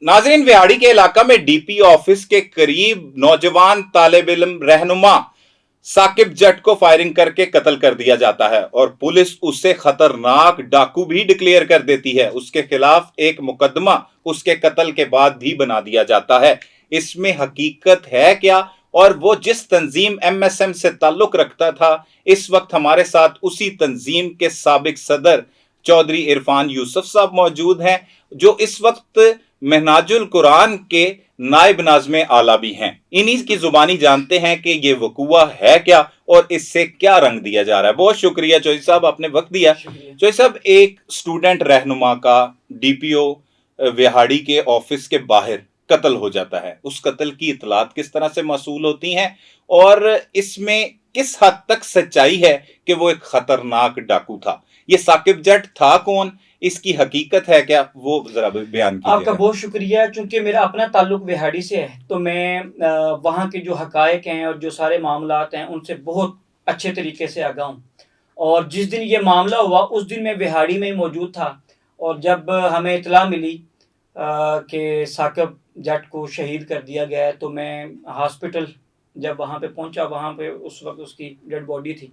नाजरीन, विहाड़ी के इलाका में डीपी ऑफिस के करीब नौजवान तालिब इल्म रहनुमा साकिब जट को फायरिंग करके कत्ल कर दिया जाता है और पुलिस उसे खतरनाक डाकू भी डिक्लेयर कर देती है। उसके खिलाफ एक मुकदमा उसके कत्ल के बाद भी बना दिया जाता है। इसमें हकीकत है क्या, और वो जिस तंजीम एमएसएम से ताल्लुक रखता था, इस वक्त हमारे साथ उसी तंजीम के साबिक सदर चौधरी इरफान यूसुफ साहब मौजूद हैं, जो इस वक्त महनाजुल कुरान के नायब नाज़्मे आला भी हैं। इन्हीं की जुबानी जानते हैं कि ये वकूआ है क्या और इससे क्या रंग दिया जा रहा है। बहुत शुक्रिया चौधरी साहब, आपने वक्त दिया। चौधरी साहब, एक स्टूडेंट रहनुमा का डीपीओ विहाड़ी के ऑफिस के बाहर कत्ल हो जाता है, उस कत्ल की इतलात किस तरह से मसूल होती हैं और इसमें किस हद तक सच्चाई है कि वो एक खतरनाक डाकू था? ये साकिब जट था कौन, इसकी हकीकत है क्या, वो जरा बयान कीजिए। आपका बहुत शुक्रिया। चूंकि मेरा अपना ताल्लुक विहाड़ी से है तो मैं वहाँ के जो हकायक हैं और जो सारे मामलात हैं उनसे बहुत अच्छे तरीके से आगाह हूँ। और जिस दिन ये मामला हुआ उस दिन मैं विहाड़ी में ही मौजूद था और जब हमें इतला मिली कि साकिब जट को शहीद कर दिया गया है तो मैं हॉस्पिटल जब वहाँ पे पहुँचा, वहाँ पे उस वक्त उसकी डेड बॉडी थी,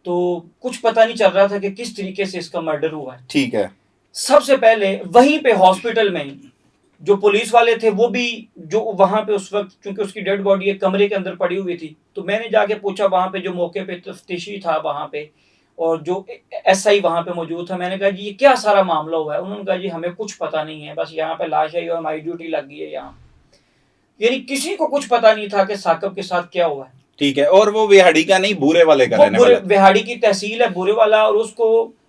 तो कुछ पता नहीं चल रहा था कि किस तरीके से इसका मर्डर हुआ है। ठीक है। सबसे पहले वहीं पे हॉस्पिटल में जो पुलिस वाले थे वो भी जो वहां पे उस वक्त, चूंकि उसकी डेड बॉडी एक कमरे के अंदर पड़ी हुई थी, तो मैंने जाके पूछा वहां पे जो मौके पे तफ्तीशी था वहां पे और जो एसआई वहां पे मौजूद था, मैंने कहा जी ये क्या सारा मामला हुआ है? उन्होंने कहा जी हमें कुछ पता नहीं है, बस यहाँ पे लाश है और हमारी ड्यूटी लग गई है यहाँ। यानी किसी को कुछ पता नहीं था कि साकिब के साथ क्या हुआ है। ठीक है। और वो विहाड़ी का नहीं, भूरे वाले का रहने वाला? विहाड़ी की तहसील है भूरे वाला और उसको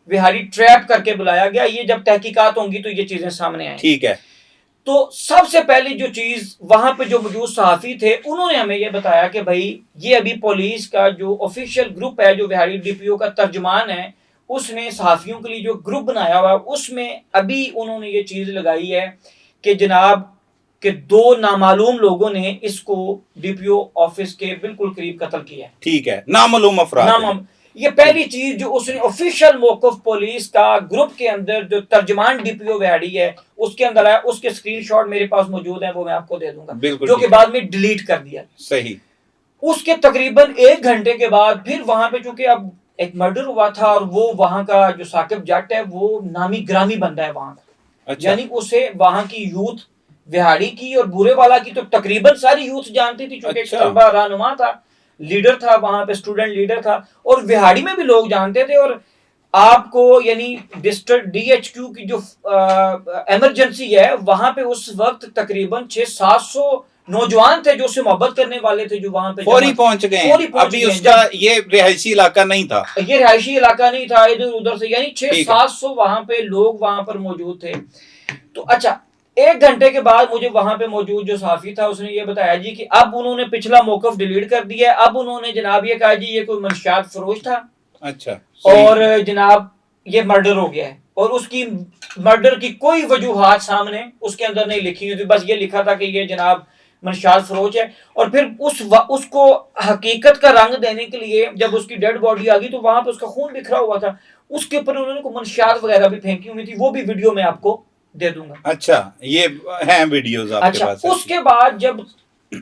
विहाड़ी ट्रैप करके बुलाया गया। ये जब तहकीकात होंगी तो ये चीजें सामने आएंगी। ठीक है। तो सबसे पहली जो चीज वहां पे जो मौजूद सहाफी थे उन्होंने हमें ये बताया कि भाई ये अभी पुलिस का जो ऑफिशियल ग्रुप है, जो विहाड़ी डीपीओ का तर्जमान है, उसने सहाफियों के लिए जो ग्रुप बनाया हुआ है उसमें अभी उन्होंने ये चीज लगाई है कि जनाब कि दो नामालूम लोगों ने इसको डीपीओ ऑफिस के बिल्कुल करीब कत्ल किया है। ठीक है, नामालूम अफराद। ये पहली चीज जो उसने ऑफिशियल मौकफ पुलिस का ग्रुप के अंदर जो तर्जमान डीपीओ विहाड़ी है उसके अंदर आया, उसके स्क्रीनशॉट मेरे पास मौजूद है, वो मैं आपको दे दूंगा, जो कि बाद में डिलीट कर दिया। सही। उसके तकरीबन 1 घंटे के बाद फिर वहां पे चूंकि अब एक मर्डर हुआ था और वो वहां का जो साकिब जट है वो नामी ग्रामी बंदा है वहां का। अच्छा। यानी उसे वहां की यूथ विहाड़ी की और बुरे वाला की तो तकरीबन सारी यूथ जानती थी, चूंकि अच्छा। तलबा रहनुमा था, लीडर था वहां पे, स्टूडेंट लीडर था और विहाड़ी में भी लोग जानते थे। और आपको यानी डिस्ट्रिक्ट डीएचक्यू की जो इमरजेंसी है वहां पे उस वक्त तकरीबन 600-700 नौजवान थे जो उससे मोहब्बत करने वाले थे, जो वहां पे फौरी पहुंच गए। अभी उसका ये रिहायशी इलाका नहीं था, ये रिहायशी इलाका नहीं था, इधर उधर से यानी 600-700 वहां पे लोग वहां पर मौजूद थे। तो अच्छा, 1 घंटे के बाद मुझे वहां पे मौजूद जो साफी था उसने ये बताया जी कि अब उन्होंने पिछला मौकफ डिलीट कर दिया है, अब उन्होंने जनाब ये कहा जी ये कोई मंशियात फरोश था। अच्छा। और जनाब ये मर्डर हो गया है और उसकी मर्डर की कोई वजूहात सामने उसके अंदर नहीं लिखी हुई थी, बस ये लिखा था कि ये जनाब मंशियात फरोश है। और फिर उसको हकीकत का रंग देने के लिए जब उसकी डेड बॉडी आ गई तो वहां पे उसका खून बिखरा हुआ था, उसके ऊपर उन्होंने को मंशियात वगैरह भी फेंकी हुई थी, वो भी वीडियो में आपको दे दूंगा। अच्छा, ये हैं वीडियोस आपके पास? अच्छा, उसके बाद जब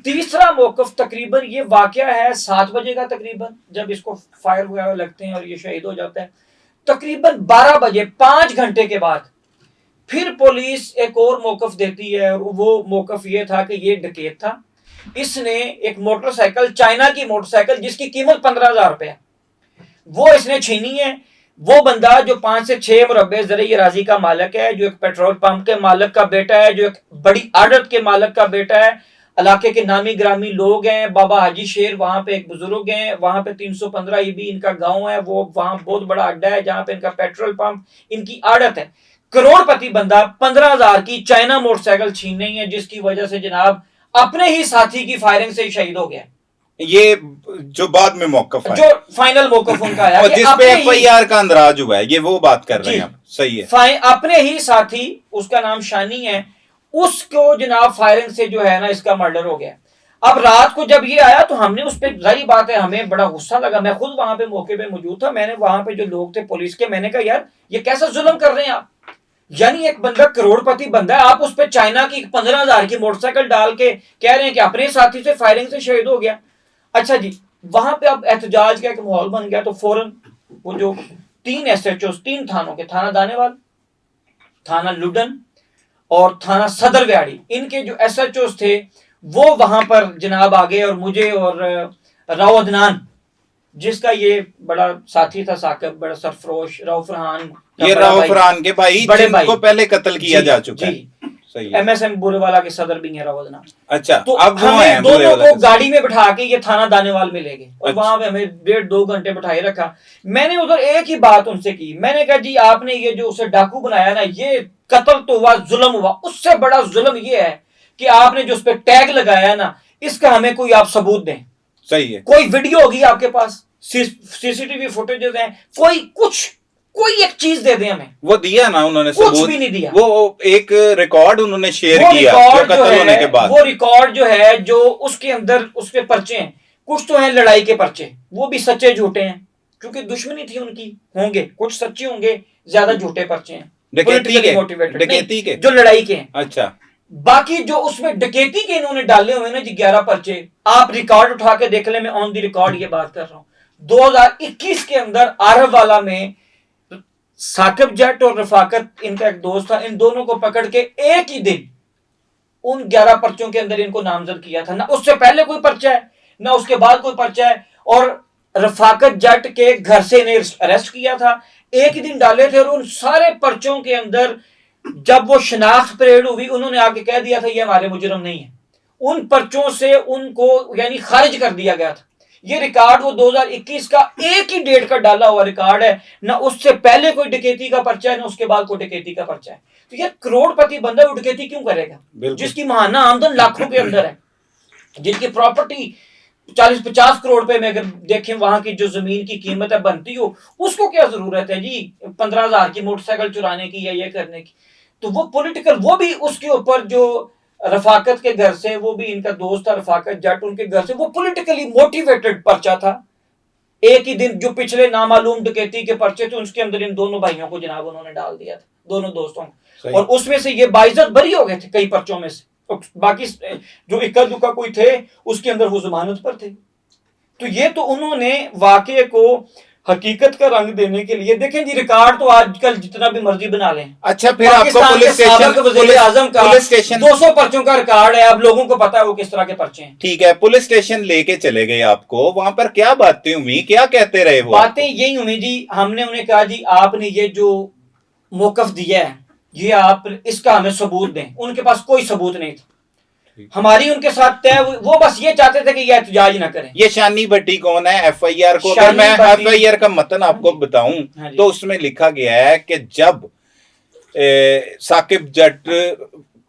तीसरा मौकफ, तकरीबन ये वाकया है 7 बजे का तकरीबन, जब इसको फायर वगैरह लगते हैं और ये शहीद हो जाता है, तकरीबन 12 बजे 5 घंटे के बाद फिर पुलिस एक और मौकफ देती है और वो मौकफ ये था कि ये डकैत था, इसने एक मोटरसाइकिल, चाइना की मोटरसाइकिल जिसकी कीमत 15,000 रुपए है, वो इसने छीनी है। वो बंदा जो 5 से 6 मुरब्बे ज़रिए राजी का मालिक है, जो एक पेट्रोल पंप के मालिक का बेटा है, जो एक बड़ी आड़त के मालिक का बेटा है, इलाके के नामी ग्रामी लोग हैं, बाबा हाजी शेर वहां पे एक बुजुर्ग हैं, वहां पे 315 ईबी इनका गांव है, वो वहां बहुत बड़ा अड्डा है जहां पे इनका पेट्रोल पंप, इनकी आड़त है। करोड़पति बंदा 15,000 की चाइना मोटरसाइकिल छीन रही है, जिसकी वजह से जनाब अपने ही साथी की फायरिंग से शहीद हो गया। ये जो बाद में मौकफ है, जो फाइनल मौकफ उनका है और जिस पे एफआईआर का अंदराज हुआ है, ये वो बात कर रहे हैं आप। सही है। अपने ही साथी, उसका नाम शानी है, उसको जनाब फायरिंग से जो है ना इसका मर्डर हो गया। अब रात को जब ये आया तो हमने उस पर, जाहिर बात है हमें बड़ा गुस्सा लगा, मैं खुद वहां पे मौके पे मौजूद था, मैंने वहां पे जो लोग थे पुलिस के, मैंने कहा यार ये कैसा जुल्म कर रहे हैं आप, यानी एक बंदा करोड़पति बंदा है, आप उस पर चाइना की 15,000 की मोटरसाइकिल डाल के कह रहे हैं कि अपने साथी से फायरिंग से शहीद हो गया। अच्छा जी, वहां पे अब एहतजाज का एक माहौल बन गया, तो फौरन वो जो 3 SHO 3 थानों के, थाना दानेवाल, थाना लुडन और थाना सदर व्याड़ी, इनके जो SHO थे वो वहां पर जनाब आ गए और मुझे और राव अदनान, जिसका ये बड़ा साथी था साकिब, बड़ा सरफरोश राव फरहान, ये राव फरहान के भाई बड़े जिनको पहले कत्ल किया जा चुका है। सही है। MSM बुरेवाला के सदर भी हैं राव अदनान। अच्छा, तो अब हमें दोनों को गाड़ी में बिठा के ये थाना दानेवाल में ले गए और अच्छा। वहां पे हमें 1.5-2 घंटे बिठाए रखा। मैंने उधर एक ही बात उनसे की, मैंने कहा जी आपने ये जो उसे डाकू बनाया ना, ये कत्ल तो हुआ, जुल्म हुआ, उससे बड़ा जुल्म ये है कि आपने जो उस पर टैग लगाया ना, इसका हमें कोई आप सबूत दें। सही है। कोई वीडियो होगी आपके पास, CCTV फुटेजेस हैं, कोई एक चीज दे दें हमें। वो दिया ना उन्होंने सबूत, कुछ भी नहीं दिया। वो एक रिकॉर्ड उन्होंने शेयर किया जो कत्ल होने के बाद। वो रिकॉर्ड जो है, जो उसके अंदर उसके पर्चे हैं, कुछ तो हैं लड़ाई के पर्चे, वो भी सच्चे झूठे हैं, क्योंकि दुश्मनी थी उनकी, होंगे कुछ सच्चे होंगे, ज्यादा झूठे पर्चे हैं, डकैती मोटिवेटेड के जो लड़ाई के हैं। अच्छा, बाकी जो उसमें डकैती के इन्होंने डाले हुए ना जी 11 पर्चे, आप रिकॉर्ड उठा के देख ले, मैं ऑन द रिकॉर्ड ये बात कर रहा हूं। 2021 के अंदर आरववाला में साकिब जट और रफाकत, इनका एक दोस्त था, इन दोनों को पकड़ के एक ही दिन उन 11 पर्चों के अंदर इनको नामजद किया था। ना उससे पहले कोई पर्चा है, ना उसके बाद कोई पर्चा है, और रफाकत जट के घर से इन्हें अरेस्ट किया था, एक ही दिन डाले थे। और उन सारे पर्चों के अंदर जब वो शनाख्त परेड हुई, उन्होंने आके कह दिया था ये हमारे मुजरिम नहीं है, उन पर्चों से उनको यानी खारिज कर दिया गया था। ये रिकॉर्ड वो 2021 का एक ही डेट का डाला हुआ रिकॉर्ड है, ना उससे पहले कोई डकैती का पर्चा है, ना उसके बाद कोई डकैती का पर्चा है। तो ये करोड़पति बंदा वो डकैती क्यों करेगा, जिसकी महाना आमदन लाखों के अंदर है, जिनकी प्रॉपर्टी 40-50 करोड़ रुपए में अगर देखें, वहां की जो जमीन की कीमत है बनती हो, उसको क्या जरूरत है जी 15,000 की मोटरसाइकिल चुराने की या ये करने की। तो वो पॉलिटिकल, वो भी उसके ऊपर जो रफाकत के घर से, वो भी इनका दोस्त था रफाकत जट, उनके घर से वो पॉलिटिकली मोटिवेटेड पर्चा था। एक ही दिन जो पिछले नामालूम डकैती के पर्चे थे, उसके अंदर इन दोनों भाइयों को जनाब उन्होंने डाल दिया था, दोनों दोस्तों को, और उसमें से ये बाइज्जत बरी हो गए थे कई पर्चों में से। तो बाकी जो इक्का दुक्का कोई थे उसके अंदर वो जमानत पर थे। तो ये तो उन्होंने वाकये को हकीकत का रंग देने के लिए, देखें जी रिकॉर्ड तो आजकल जितना भी मर्जी बना लें। अच्छा, फिर आपको पुलिस स्टेशन 200 पर्चों का रिकॉर्ड है, अब लोगों को पता है वो किस तरह के पर्चे हैं। ठीक है, पुलिस स्टेशन लेके चले गए आपको, वहां पर क्या बातें हुई, क्या कहते रहे वो? बातें यही हुई जी, हमने उन्हें कहा जी आपने ये जो मौकफ दिया है, ये आप इसका हमें सबूत दें। उनके पास कोई सबूत नहीं था, हमारी उनके साथ तय, वो बस ये चाहते थे कि ये एहतजाज ना करें। ये शानी भट्टी कौन है? FIR को अगर मैं FIR का मतन आपको बताऊं तो उसमें लिखा गया है कि जब साकिब जट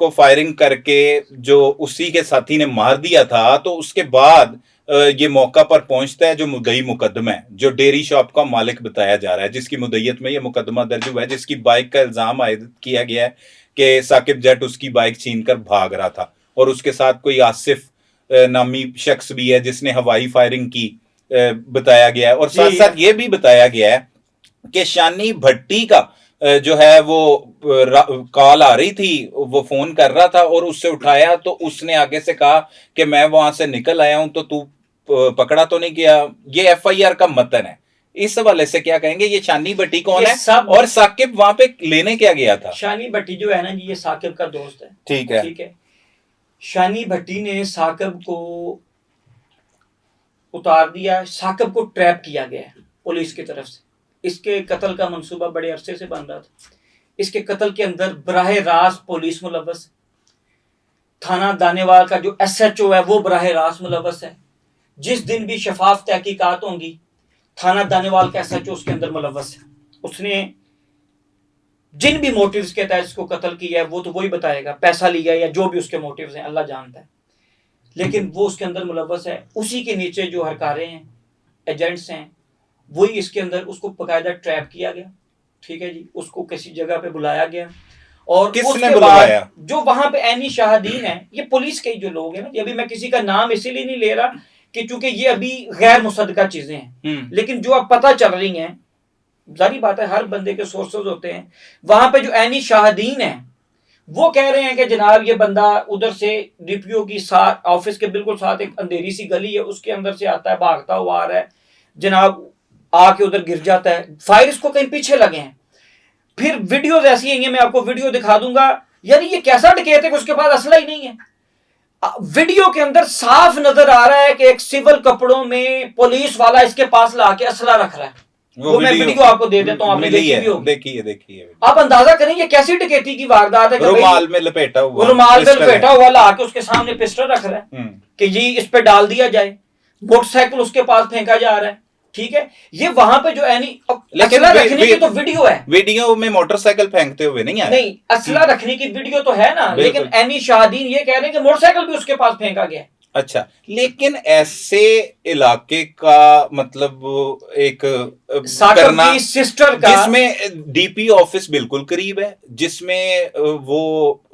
को फायरिंग करके जो उसी के साथी ने मार दिया था, तो उसके बाद ये मौका पर पहुंचता है जो मुद्दई मुकदमा है, जो डेयरी शॉप का मालिक बताया जा रहा है, जिसकी मुद्दईयत में ये मुकदमा दर्ज हुआ है, जिसकी बाइक का इल्जाम आयद किया गया है कि साकिब जट उसकी बाइक छीनकर भाग रहा था, और उसके साथ कोई आसिफ नामी शख्स भी है जिसने हवाई फायरिंग की बताया गया है। और साथ साथ ये भी बताया गया है कि शानी भट्टी का जो है वो कॉल आ रही थी, वो फोन कर रहा था और उससे उठाया तो उसने आगे से कहा कि मैं वहां से निकल आया हूं, तो तू पकड़ा तो नहीं गया। ये FIR का मतन है। इस हवाले से क्या कहेंगे? ये शानी भट्टी कौन है और साकिब वहां पे लेने क्या गया था? शानी भट्टी जो है ना जी, ये साकिब का दोस्त है। ठीक है, ठीक है। शानी भट्टी ने साकिब को उतार दिया, साकिब को ट्रैप किया गया है पुलिस की तरफ से। इसके कत्ल का मंसूबा बड़े अरसे से बन रहा था। इसके कत्ल के अंदर बराह रास्त पुलिस मुलव्वस, थाना दानेवाल का जो SHO है वो बराह रास्त मुलव्वस है। जिस दिन भी शफाफ तहकीकात होंगी, थाना दानेवाल का SHO उसके अंदर मुलव्वस है। उसने जिन भी मोटिव्स के तहत इसको कत्ल किया है वो तो वही बताएगा, पैसा लिया या जो भी उसके मोटिव्स हैं अल्लाह जानता है, लेकिन वो उसके अंदर मुलव्वस है। उसी के नीचे जो हरकारे हैं, एजेंट्स हैं, वही इसके अंदर उसको बकायदा ट्रैप किया गया। ठीक है जी, उसको किसी जगह पे बुलाया गया और किसने बुलाया? जो वहां पे ऐनी शाहदीन है, ये पुलिस के जो लोग हैं ना, अभी मैं किसी का नाम इसीलिए नहीं ले रहा कि चूंकि ये अभी गैर मुसद्दका चीजें हैं, लेकिन जो अब पता चल रही हैं जारी बात है हर बंदे के सोर्सेज होते हैं। वहां पे जो एनी शाहदीन है वो कह रहे हैं कि जनाब ये बंदा उधर से डीपीओ की साथ ऑफिस के बिल्कुल साथ एक अंधेरी सी गली है, उसके अंदर से आता है, भागता हुआ आ रहा है जनाब, आके उधर गिर जाता है, फायर इसको कहीं पीछे लगे हैं। फिर वीडियोस ऐसी हैं, मैं आपको वीडियो दिखा दूंगा, यानी ये कैसा डकैत है कि उसके पास असला ही नहीं है। वीडियो के अंदर साफ नजर आ रहा है कि एक सिविल कपड़ों में पुलिस वाला इसके पास लाके असला रख रहा है। वो मैं वीडियो आपको दे देता हूं, आपने देखी भी होगी। देखिए आप अंदाजा करें ये कैसी डकैती की वारदात है। रुमाल में लपेटा हुआ, लाके उसके सामने पिस्टल रख रहा है कि जी इस पे डाल दिया जाए, मोटरसाइकिल उसके पास फेंका जा रहा है। ठीक है, ये वहां पे जो एनी असला रखने की तो वीडियो है, वीडियो में मोटरसाइकिल फेंकते हुए नहीं आया, नहीं असला रखने की वीडियो तो है ना, लेकिन एनी शाहदीन ये कह रहे हैं कि मोटरसाइकिल भी उसके पास फेंका गया। अच्छा, लेकिन ऐसे इलाके का मतलब एक करना, सिस्टर का, जिसमें डीपी ऑफिस बिल्कुल करीब है, जिसमें वो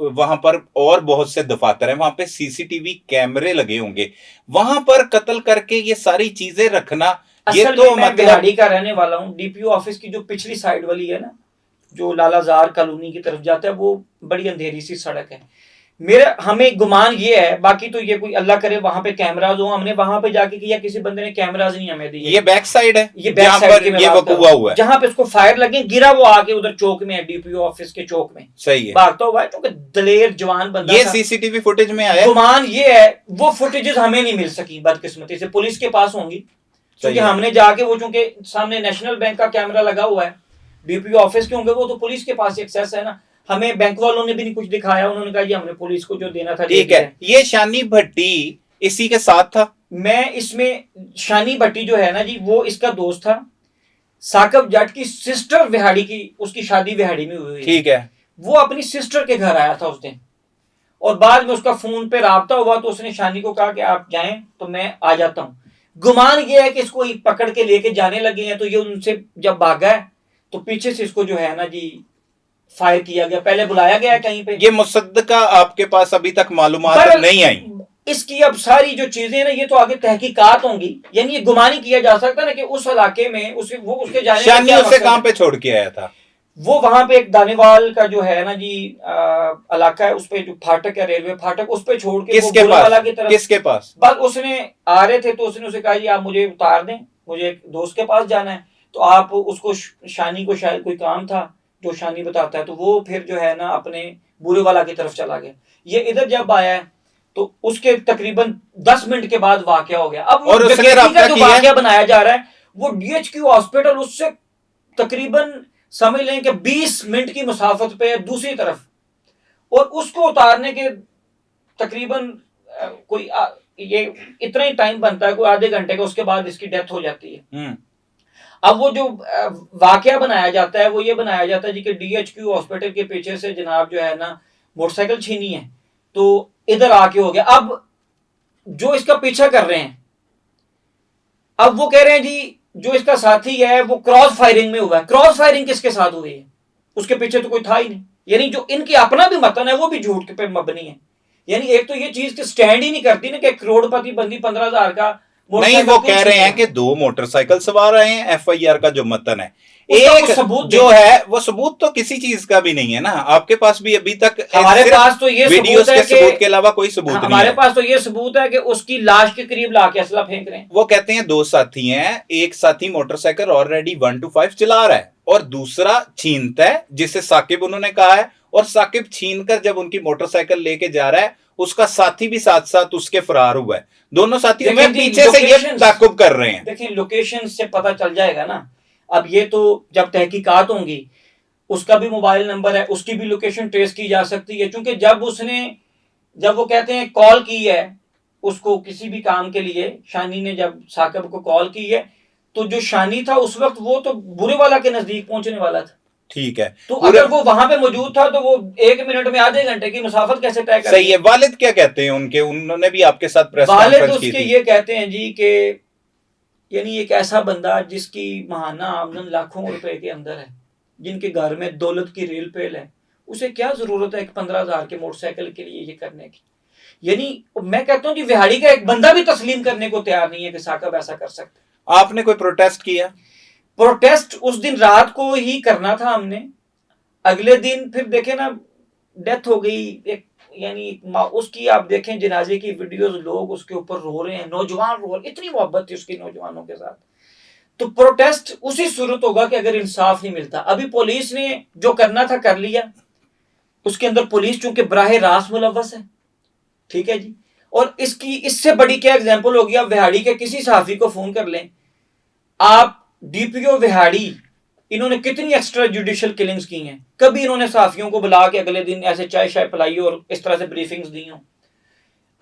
वहां पर और बहुत से दफातर हैं, वहां पे सीसीटीवी कैमरे लगे होंगे, वहां पर कत्ल करके ये सारी चीजें रखना, ये तो मैं बिहाड़ी का रहने वाला हूँ। डीपीओ ऑफिस की जो पिछली साइड वाली है ना, जो लालाजार कॉलोनी की तरफ जाता है, वो बड़ी अंधेरी सी सड़क है। हमें गुमान ये है, बाकी तो ये कोई अल्लाह करे वहां पे कैमराज हो, हमने वहां पे जाके किया, किसी बंदे ने कैमराज नहीं हमें दिए। ये बैक साइड है, ये बैक साइड की ये वकूआ हुआ है, जहां पे उसको फायर लगे, गिरा वो आके उधर चौक में है, डीपीओ ऑफिस के चौक में सही है, भागता हुआ है, क्योंकि दलेर जवान बंदा। ये सीसीटीवी फुटेज में आया। गुमान ये है, वो फुटेजेस हमें नहीं मिल सकी बदकिस्मती से, पुलिस के पास होंगी, क्योंकि हमने जाके वो, चूंकि सामने नेशनल बैंक का कैमरा लगा हुआ है, डीपीओ ऑफिस के होंगे वो, तो पुलिस के पास एक्सेस है ना। हमें बैंक वालों ने भी नहीं कुछ दिखाया, उन्होंने कहा जी हमने पुलिस को जो देना था। ठीक है, ये शानी भट्टी इसी के साथ था। मैं इसमें शानी भट्टी जो है ना जी, वो इसका दोस्त था। साकब जट की सिस्टर विहाड़ी की, उसकी शादी विहाड़ी में हुई। ठीक है, वो अपनी सिस्टर के घर आया था उस दिन, और बाद में उसका फोन पे राब्ता हुआ, तो उसने शानी को कहा कि आप जाएं तो मैं आ जाता हूं। गुमान ये है कि इसको पकड़ के लेके जाने लगे हैं, तो ये उनसे जब भागा है तो पीछे से इसको जो है ना जी फायर किया गया, पहले बुलाया गया कहीं पे। ये मुसद्दका आपके पास अभी तक मालूमात नहीं आई इसकी? अब सारी जो चीजें ना, ये तो आगे तहकीकात होंगी, यानी ये गुमानी किया जा सकता है ना कि उस इलाके में उसके जाने शानी उसे कहां पे छोड़ के आया था? वो वहां पे एक दानेवाल का जो है ना जी इलाका है, उस पे जो फाटक है, रेलवे फाटक, उस पे छोड़ के किसके पास? की तरफ, किसके पास? बस उसने आ रहे थे तो उसने उसे कहा जी आप मुझे उतार दें, मुझे एक दोस्त के पास जाना है। तो आप उसको, शानी को शायद कोई काम था जो शानी बताता है, तो वो फिर जो है ना अपने बुरे वाला की तरफ चला गया। ये इधर जब आया है तो उसके तकरीबन 10 मिनट के बाद वाकया हो गया। अब और उसने का जो वाकया बनाया जा रहा है वो डीएचक्यू हॉस्पिटल उससे तकरीबन समझ लें कि 20 मिनट की मुसाफत पे है दूसरी तरफ, और उसको उतारने के तकरीबन कोई ये इतना ही टाइम बनता है, कोई आधे घंटे का, उसके बाद इसकी डेथ हो जाती है। अब वो जो वाकया बनाया जाता है वो ये बनाया जाता है जी कि डीएचक्यू हॉस्पिटल के पीछे से जनाब जो है ना मोटरसाइकिल छीनी है, तो इधर आके हो गया। अब जो इसका पीछा कर रहे हैं, अब वो कह रहे हैं जी जो इसका साथी है वो क्रॉस फायरिंग में हुआ है। क्रॉस फायरिंग किसके साथ हुई है? उसके पीछे तो कोई था ही नहीं। यानी जो इनकी अपना भी मतन है वो भी झूठ पे मबनी है। यानी एक तो ये चीज स्टैंड ही नहीं करती ना कि करोड़पति बंदी 15,000 का नहीं, वो कह रहे हैं कि 2 मोटरसाइकिल सवार आए हैं। एफआईआर का जो मतन है, एक सबूत जो है वो सबूत तो किसी चीज का भी नहीं है ना। आपके पास भी अभी तक हमारे पास तो ये वीडियोस के सबूत के अलावा कोई सबूत नहीं है। हमारे पास तो ये सबूत है कि उसकी लाश के करीब लाके असला फेंक रहे हैं। वो कहते हैं 2 साथी हैं, एक साथी मोटरसाइकिल ऑलरेडी 1 to 5 चला रहा है और दूसरा छीनता है, जिसे साकिब उन्होंने कहा है, और साकिब छीनकर जब उनकी मोटरसाइकिल लेके जा रहा है, उसका साथी भी साथ साथ उसके फरार हुआ है। दोनों साथियों में पीछे से ये ताकुब कर रहे हैं। देखिए लोकेशन से पता चल जाएगा ना। अब ये तो जब तहकीकात होंगी, उसका भी मोबाइल नंबर है, उसकी भी लोकेशन ट्रेस की जा सकती है, क्योंकि जब वो कहते हैं कॉल की है उसको किसी भी काम के लिए, शानी ने जब साकिब को कॉल की है, तो जो शानी था उस वक्त वो तो बुरे वाला के नजदीक पहुंचने वाला था। ठीक है, तो अगर वो वहां पे मौजूद था तो वो 1 मिनट में आधे घंटे की मुसाफत कैसे तय कर? सही है। वालिद क्या कहते हैं उनके? उन्होंने भी आपके साथ प्रेस कॉन्फ्रेंस की थी। ये कहते हैं जी कि यानी एक ऐसा बंदा जिसकी महाना आमदन लाखों रुपए के अंदर है, जिनके घर में दौलत की रेल पेल है, उसे क्या जरूरत है एक 15,000 के मोटरसाइकिल के लिए ये करने की? यानी मैं कहता हूँ कि विहाड़ी का एक बंदा भी तस्लीम करने को तैयार नहीं है कि साकिब ऐसा कर सकता है। आपने कोई प्रोटेस्ट किया? प्रोटेस्ट उस दिन रात को ही करना था हमने, अगले दिन फिर देखे ना डेथ हो गई एक, यानी उसकी आप देखें जनाजे की वीडियोस, लोग उसके ऊपर रो रहे हैं, नौजवान रो रहे, इतनी मोहब्बत थी उसकी नौजवानों के साथ। तो प्रोटेस्ट उसी सूरत होगा कि अगर इंसाफ नहीं मिलता। अभी पुलिस ने जो करना था कर लिया, उसके अंदर पुलिस चूंकि बराह रास्त मुलव्वस है, ठीक है जी। और इससे बड़ी क्या एग्जांपल होगी, आप विहाड़ी के किसी सहाफी को फोन कर लें, आप डीपीओ विहाड़ी, इन्होंने कितनी एक्स्ट्रा जुडिशियल किलिंग्स की हैं, कभी इन्होंने सहाफियों को बुला के अगले दिन ऐसे चाय शाय पिलाई और इस तरह से ब्रीफिंग्स दी हो?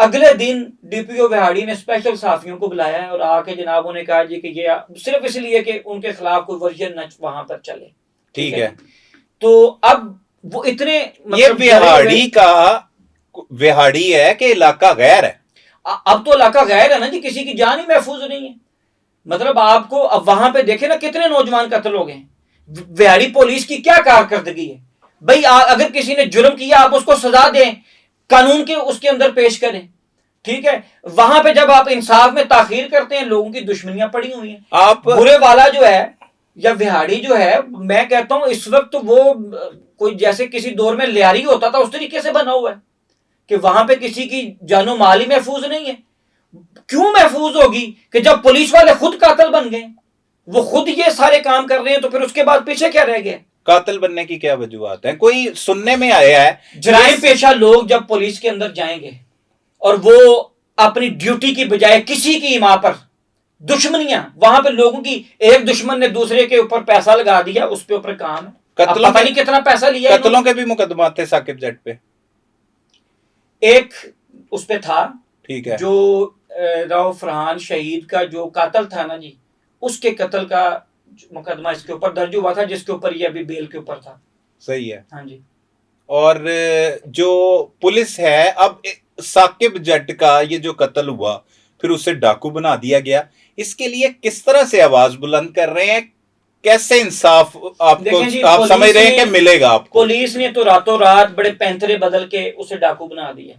अगले दिन डीपीओ विहाड़ी ने स्पेशल सहाफियों को बुलाया है और आके जनाबों ने कहा जी कि ये सिर्फ इसलिए कि उनके खिलाफ कोई वर्जन न वहां पर चले, ठीक है। तो अब वो इतने ये विहाड़ी है कि इलाका गैर है? अब तो इलाका गैर है ना जी, किसी की जान ही महफूज नहीं है। मतलब आपको अब वहां पे देखे ना कितने नौजवान कत्ल हो गए। विहाड़ी पुलिस की क्या कारकर्दगी है भाई? अगर किसी ने जुर्म किया आप उसको सजा दें, कानून के उसके अंदर पेश करें, ठीक है। वहां पे जब आप इंसाफ में ताखीर करते हैं, लोगों की दुश्मनियां पड़ी हुई हैं। आप बुरे वाला जो है या विहाड़ी जो है, मैं कहता हूं इस वक्त वो कोई जैसे किसी दौर में लियारी होता था उस तरीके से बना हुआ है कि वहां पे किसी की जानो माल ही महफूज नहीं है। क्यों महफूज होगी? कि जब पुलिस वाले खुद कातिल बन गए, वो खुद ये सारे काम कर रहे हैं, तो फिर उसके बाद पीछे क्या रह गया? कातिल बनने की क्या वजूहत है? कोई सुनने में आया है जराइम पेशा लोग जब पुलिस के अंदर जाएंगे और वो अपनी ड्यूटी की बजाय किसी की मां पर दुश्मनियां, वहां पे लोगों की, एक दुश्मन ने दूसरे के ऊपर पैसा लगा दिया, उस पे ऊपर काम है, कत्लों पता नहीं कितना पैसा लिया। कत्लों के भी मुकदमा थे साकिब जट पे, एक उस पे था, ठीक है, जो राव फरहान शहीद का जो कातल था ना जी, उसके कत्ल का मुकदमा इसके ऊपर दर्ज हुआ था, जिसके ऊपर ये अभी बेल के ऊपर था। सही है। हाँ जी। और जो पुलिस है, अब साकिब जट का ये जो कत्ल हुआ, फिर उसे डाकू बना दिया गया, इसके लिए किस तरह से आवाज बुलंद कर रहे हैं? कैसे इंसाफ आपको आप समझ रहे हैं कि मिलेगा आपको? पुलिस ने तो रातों रात बड़े पैंतरे बदल के उसे डाकू बना दिया,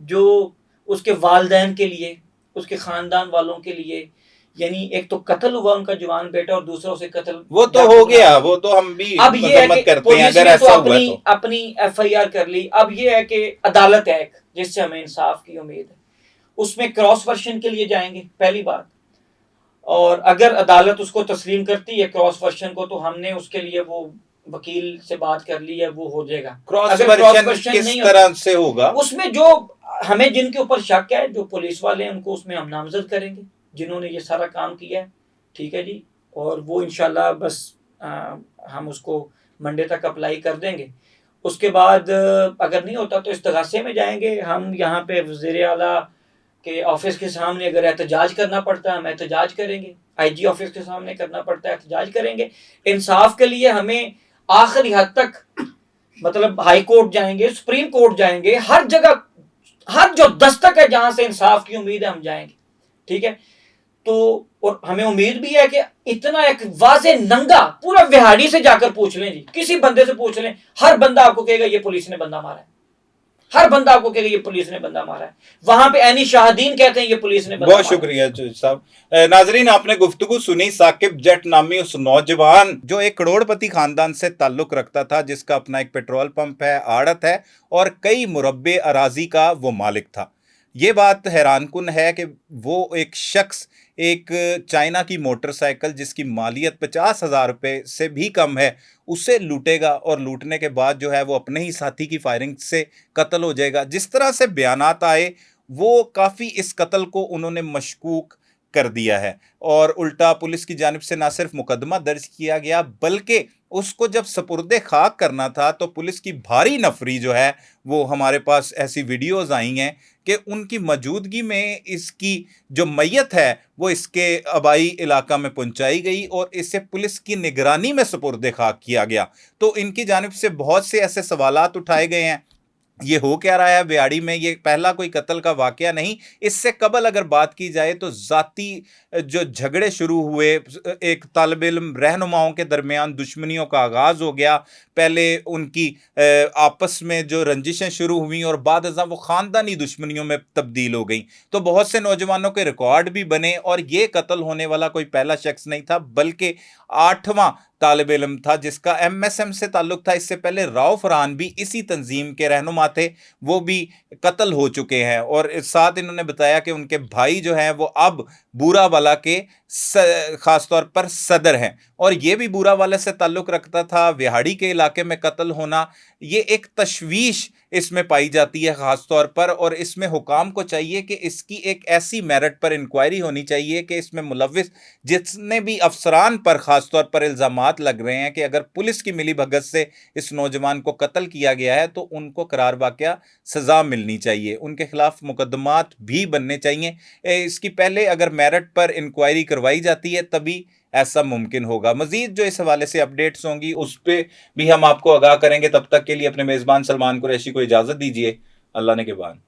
जो उसके वालिदैन के लिए, उसके खानदान वालों के लिए, यानी एक तो कत्ल हुआ उनका जवान बेटा और दूसरा उसे कत्ल, वो तो हो गया, वो तो हम भी अब ये है कि करते हैं अगर ऐसा हुआ तो अपनी एफआईआर कर ली। अब ये है कि अदालत है एक जिससे हमें इंसाफ की उम्मीद है, उसमें क्रॉस वर्शन के लिए जाएंगे पहली बात, और अगर अदालत उसको तस्लीम करती है क्रॉस वर्शन को, तो हमने उसके लिए वो वकील से बात कर ली है, वो हो जाएगा। क्रॉस वर्शन किस तरह से होगा? उसमें जो हमें जिनके ऊपर शक है, जो पुलिस वाले हैं, उनको उसमें हम नामजद करेंगे जिन्होंने ये सारा काम किया है, ठीक है जी। और वो इंशाल्लाह बस हम उसको मंडे तक अप्लाई कर देंगे। उसके बाद अगर नहीं होता तो इस्तगासे में जाएंगे हम, यहाँ पे वज़ीर आला के ऑफिस के सामने अगर एहतजाज करना पड़ता है हम एहतजाज करेंगे, आईजी ऑफिस के सामने करना पड़ता है एहतजाज करेंगे। इंसाफ के लिए हमें आखिरी हद तक, मतलब हाई कोर्ट जाएंगे, सुप्रीम कोर्ट जाएंगे, हर जगह, हर जो दस्तक है जहां से इंसाफ की उम्मीद है हम जाएंगे, ठीक है। तो और हमें उम्मीद भी है कि इतना एक वाज़े नंगा पूरा विहाड़ी से जाकर पूछ लें जी, किसी बंदे से पूछ लें, हर बंदा आपको कहेगा ये पुलिस ने बंदा मारा है, हर बंदा आपको कहेगा ये पुलिस ने बंदा मारा है। वहां पे एनी शाहदीन कहते हैं ये पुलिस ने बंदा। बहुत शुक्रिया साहब। नाजरीन, आपने गुफ्तगू सुनी साकिब जट नामी उस नौजवान जो एक करोड़पति खानदान से ताल्लुक रखता था, जिसका अपना एक पेट्रोल पंप है, आड़त है और कई मुरब्बे अराजी का वो मालिक था। ये बात हैरानकुन है कि वो एक शख्स एक चाइना की मोटरसाइकिल जिसकी मालियत 50,000 रुपये से भी कम है, उसे लूटेगा और लूटने के बाद जो है वो अपने ही साथी की फायरिंग से कत्ल हो जाएगा। जिस तरह से बयानात आए, वो काफ़ी इस कत्ल को उन्होंने मशकूक कर दिया है और उल्टा पुलिस की जानिब से ना सिर्फ मुकदमा दर्ज किया गया, बल्कि उसको जब सपुर्दे खाक करना था तो पुलिस की भारी नफरी जो है, वो हमारे पास ऐसी वीडियोज़ आई हैं कि उनकी मौजूदगी में इसकी जो मैयत है वो इसके आबाई इलाका में पहुंचाई गई और इसे पुलिस की निगरानी में सपुर्दे खाक किया गया। तो इनकी जानिब से बहुत से ऐसे सवालात उठाए गए हैं ये हो क्या रहा है व्याड़ी में, ये पहला कोई कत्ल का वाकया नहीं। इससे कबल अगर बात की जाए तो जाती जो झगड़े शुरू हुए, एक तालिब इल्म रहनुमाओं के दरमियान दुश्मनियों का आगाज हो गया। पहले उनकी आपस में जो रंजिशें शुरू हुई और बाद अज़ां वो ख़ानदानी दुश्मनियों में तब्दील हो गई। तो बहुत से नौजवानों के रिकॉर्ड भी बने और ये कत्ल होने वाला कोई पहला शख्स नहीं था, बल्कि 8वां तालिब इल्म था जिसका MSM से ताल्लुक था। इससे पहले राव फरहान भी इसी तंजीम के रहनुमा थे, वो भी कत्ल हो चुके हैं। और साथ इन्होंने बताया कि उनके भाई जो हैं वो अब बूरा वाला के खास तौर पर सदर हैं, और ये भी बूरा वाले से ताल्लुक रखता था। विहाड़ी के इलाके में कत्ल होना, ये एक तशवीश इसमें पाई जाती है खास तौर पर। और इसमें हुकाम को चाहिए कि इसकी एक ऐसी मेरिट पर इंक्वायरी होनी चाहिए कि इसमें मुलविस जितने भी अफसरान पर खास तौर पर इल्जामात लग रहे हैं कि अगर पुलिस की मिली भगत से इस नौजवान को कत्ल किया गया है तो उनको करार वाकया सजा मिलनी चाहिए, उनके खिलाफ मुकदमात भी बनने चाहिए। इसकी पहले अगर मेरिट पर इंक्वायरी करवाई जाती है तभी ऐसा मुमकिन होगा। मजीद जो इस हवाले से अपडेट्स होंगी उस पर भी हम आपको आगाह करेंगे। तब तक के लिए अपने मेजबान सलमान कुरैशी को इजाजत दीजिए। अल्लाह ने के बाद।